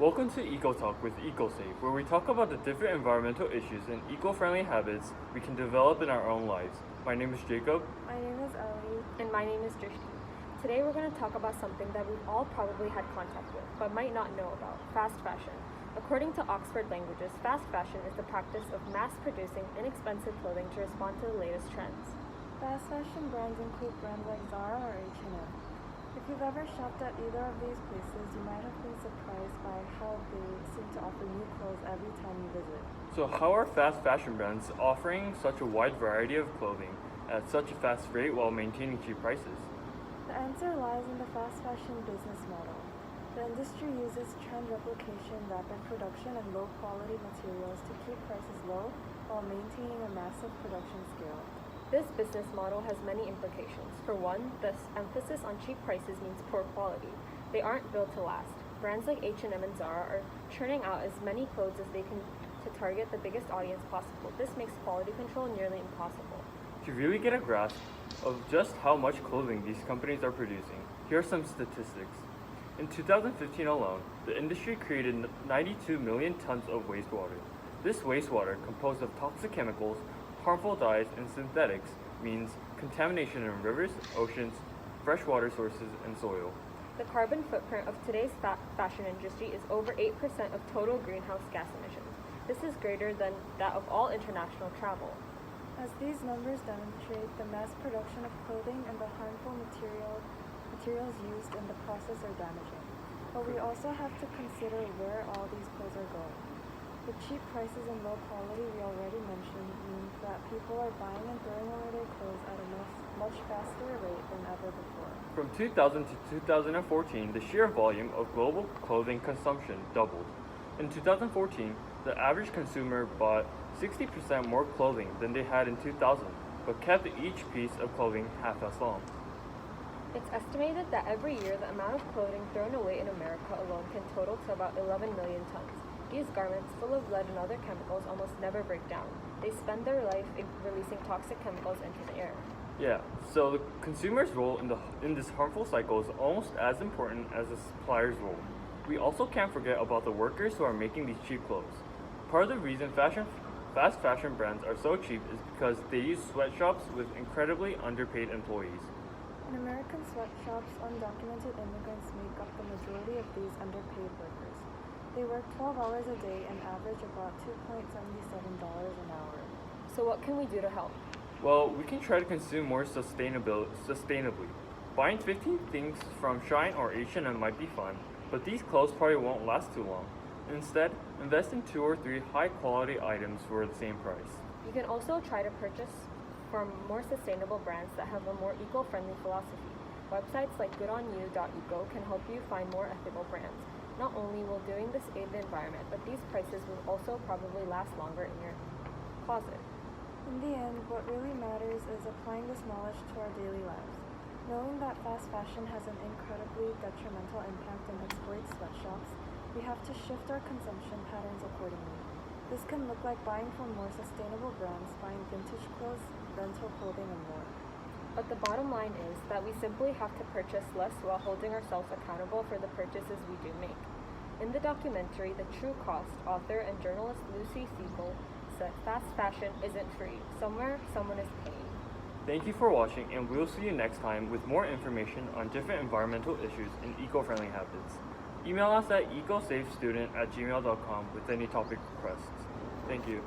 Welcome to EcoTalk with EcoSafe, where we talk about the different environmental issues and eco-friendly habits we can develop in our own lives. My name is Jacob. My name is Elli. And my name is Drishti. Today we're going to talk about something that we've all probably had contact with, but might not know about: fast fashion. According to Oxford Languages, fast fashion is the practice of mass-producing inexpensive clothing to respond to the latest trends. Fast fashion brands include brands like Zara or H&M. If you've ever shopped at either of these places, you might have been surprised by how they seem to offer new clothes every time you visit. So how are fast fashion brands offering such a wide variety of clothing at such a fast rate while maintaining cheap prices? The answer lies in the fast fashion business model. The industry uses trend replication, rapid production, and low-quality materials to keep prices low while maintaining a massive production scale. This business model has many implications. For one, the emphasis on cheap prices means poor quality. They aren't built to last. Brands like H&M and Zara are churning out as many clothes as they can to target the biggest audience possible. This makes quality control nearly impossible. To really get a grasp of just how much clothing these companies are producing, here are some statistics. In 2015 alone, the industry created 92 million tons of wastewater. This wastewater, composed of toxic chemicals, harmful dyes, and synthetics, means contamination in rivers, oceans, freshwater sources, and soil. The carbon footprint of today's fashion industry is over 8% of total greenhouse gas emissions. This is greater than that of all international travel. As these numbers demonstrate, the mass production of clothing and the harmful materials used in the process are damaging. But we also have to consider where all these clothes are going. The cheap prices and low quality we already mentioned mean that people are buying and throwing away their clothes at a much faster rate than ever before. From 2000 to 2014, the sheer volume of global clothing consumption doubled. In 2014, the average consumer bought 60% more clothing than they had in 2000, but kept each piece of clothing half as long. It's estimated that every year the amount of clothing thrown away in America alone can total to about 11 million tons. These garments, full of lead and other chemicals, almost never break down. They spend their life releasing toxic chemicals into the air. Yeah, so the consumer's role in this harmful cycle is almost as important as the supplier's role. We also can't forget about the workers who are making these cheap clothes. Part of the reason fast fashion brands are so cheap is because they use sweatshops with incredibly underpaid employees. In American sweatshops, undocumented immigrants make up the majority of these underpaid workers. They work 12 hours a day and average about $2.77 an hour. So what can we do to help? Well, we can try to consume more sustainably. Buying 15 things from Shine or H&M might be fun, but these clothes probably won't last too long. Instead, invest in 2 or 3 high-quality items for the same price. You can also try to purchase from more sustainable brands that have a more eco-friendly philosophy. Websites like goodonyou.eco can help you find more ethical brands. Not only will doing this aid the environment, but these prices will also probably last longer in your closet. In the end, what really matters is applying this knowledge to our daily lives. Knowing that fast fashion has an incredibly detrimental impact and exploits sweatshops, we have to shift our consumption patterns accordingly. This can look like buying from more sustainable brands, buying vintage clothes, rental clothing, and more. But the bottom line is that we simply have to purchase less while holding ourselves accountable for the purchases we do make. In the documentary The True Cost, author and journalist Lucy Siegel said fast fashion isn't free. Somewhere, someone is paying. Thank you for watching, and we'll see you next time with more information on different environmental issues and eco-friendly habits. Email us at ecosafestudent@gmail.com with any topic requests. Thank you.